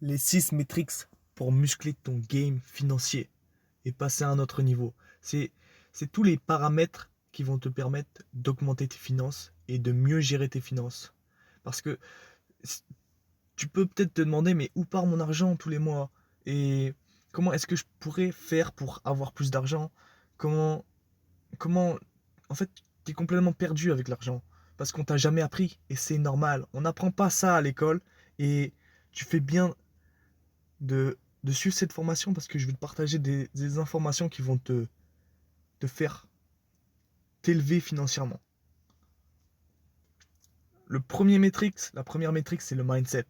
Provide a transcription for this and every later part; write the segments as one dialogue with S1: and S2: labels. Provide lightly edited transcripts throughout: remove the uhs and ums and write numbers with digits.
S1: Les 6 metrics pour muscler ton game financier et passer à un autre niveau. C'est, c'est tous les paramètres qui vont te permettre d'augmenter tes finances et de mieux gérer tes finances. Parce que tu peux peut-être te demander, mais où part mon argent tous les mois? Et comment est-ce que je pourrais faire pour avoir plus d'argent? Comment, comment, en fait, tu es complètement perdu avec l'argent. Parce qu'on t'a jamais appris et c'est normal. On n'apprend pas ça à l'école et tu fais bien de suivre cette formation parce que je vais te partager des informations qui vont te faire t'élever financièrement. La première métrique, c'est le mindset.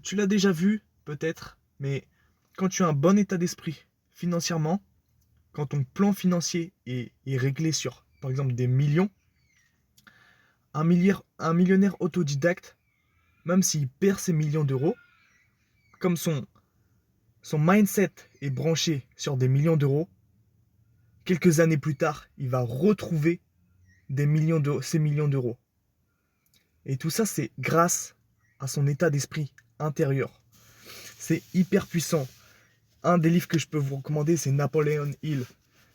S1: Tu l'as déjà vu, peut-être, mais quand tu as un bon état d'esprit financièrement, quand ton plan financier est réglé sur, par exemple, des millions, un millionnaire autodidacte, même s'il perd ses millions d'euros, comme son mindset est branché sur des millions d'euros, quelques années plus tard, il va retrouver ces millions d'euros. Et tout ça, c'est grâce à son état d'esprit intérieur. C'est hyper puissant. Un des livres que je peux vous recommander, c'est Napoleon Hill.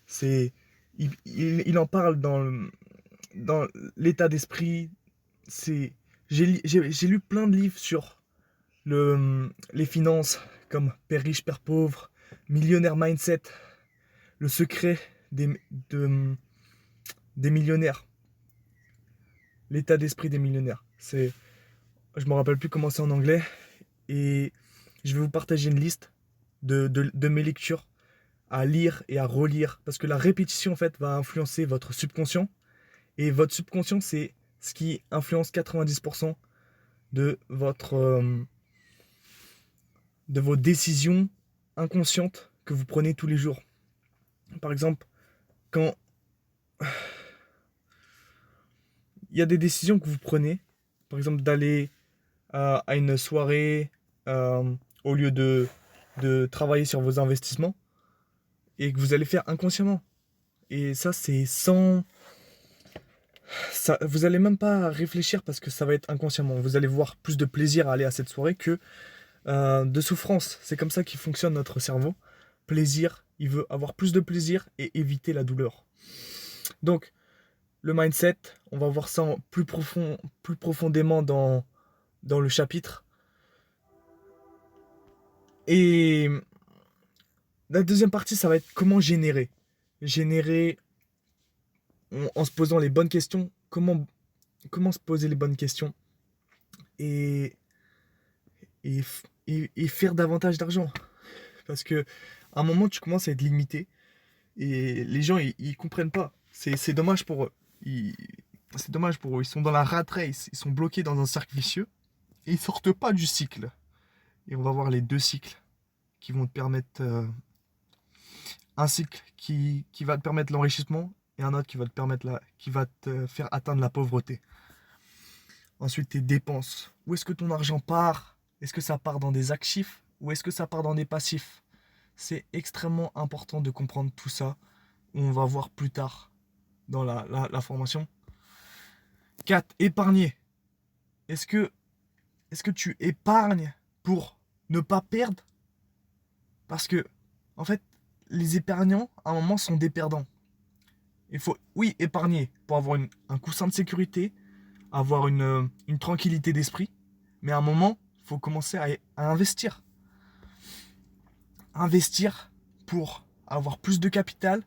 S1: C'est, il en parle dans l'état d'esprit. C'est, j'ai lu plein de livres sur les finances, comme Père riche, Père pauvre, Millionnaire Mindset, le secret de, des millionnaires, l'état d'esprit des millionnaires. Je me rappelle plus comment c'est en anglais, et je vais vous partager une liste de mes lectures à lire et à relire, parce que la répétition en fait va influencer votre subconscient, et votre subconscient c'est ce qui influence 90% de de vos décisions inconscientes que vous prenez tous les jours. Par exemple, quand il y a des décisions que vous prenez, par exemple d'aller à une soirée au lieu de travailler sur vos investissements, et que vous allez faire inconsciemment. Et ça, c'est sans. Ça, vous allez même pas réfléchir parce que ça va être inconsciemment. Vous allez voir plus de plaisir à aller à cette soirée que de souffrance. C'est comme ça qu'il fonctionne notre cerveau. Plaisir, il veut avoir plus de plaisir et éviter la douleur. Donc, le mindset, on va voir ça plus profondément dans le chapitre. Et la deuxième partie, ça va être comment générer. Générer en se posant les bonnes questions. Comment se poser les bonnes questions et, et, et faire davantage d'argent. Parce que à un moment, tu commences à être limité et les gens, ils comprennent pas. C'est dommage pour eux. C'est dommage pour eux. Ils sont dans la rat race, ils sont bloqués dans un cercle vicieux et ils sortent pas du cycle. Et on va voir les deux cycles qui vont te permettre un cycle qui va te permettre l'enrichissement et un autre qui va te faire atteindre la pauvreté. Ensuite, tes dépenses. Où est-ce que ton argent part? Est-ce que ça part dans des actifs ou est-ce que ça part dans des passifs? C'est extrêmement important de comprendre tout ça. On va voir plus tard dans la formation. 4. Épargner. Est-ce que, est-ce que tu épargnes pour ne pas perdre? Parce que, en fait, les épargnants, à un moment, sont des perdants. Il faut, oui, épargner pour avoir un coussin de sécurité, avoir une tranquillité d'esprit. Mais à un moment, il faut commencer à investir. Investir pour avoir plus de capital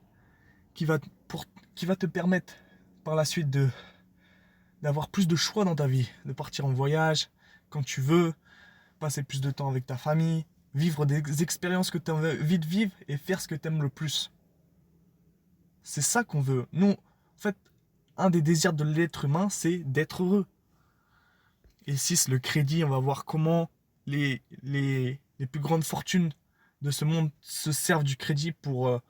S1: qui va, qui va te permettre par la suite d'avoir plus de choix dans ta vie, de partir en voyage quand tu veux, passer plus de temps avec ta famille, vivre des expériences que tu as envie de vivre et faire ce que tu aimes le plus. C'est ça qu'on veut. Nous, en fait, un des désirs de l'être humain, c'est d'être heureux. Et 6, le crédit, on va voir comment les plus grandes fortunes de ce monde se servent du crédit pour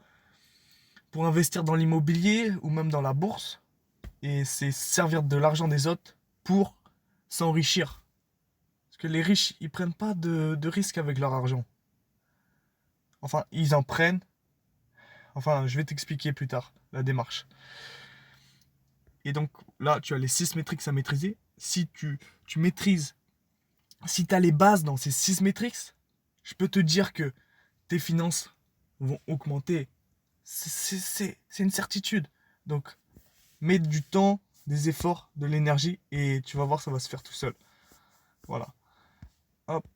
S1: investir dans l'immobilier ou même dans la bourse. Et c'est servir de l'argent des autres pour s'enrichir. Parce que les riches, ils prennent pas de risques avec leur argent. Enfin, ils en prennent. Enfin, je vais t'expliquer plus tard la démarche. Et donc là, tu as les 6 métriques à maîtriser. Si tu maîtrises, si tu as les bases dans ces 6 métriques, Je peux te dire que tes finances vont augmenter. C'est une certitude. Donc, mets du temps, des efforts, de l'énergie et tu vas voir, ça va se faire tout seul. Voilà. Hop.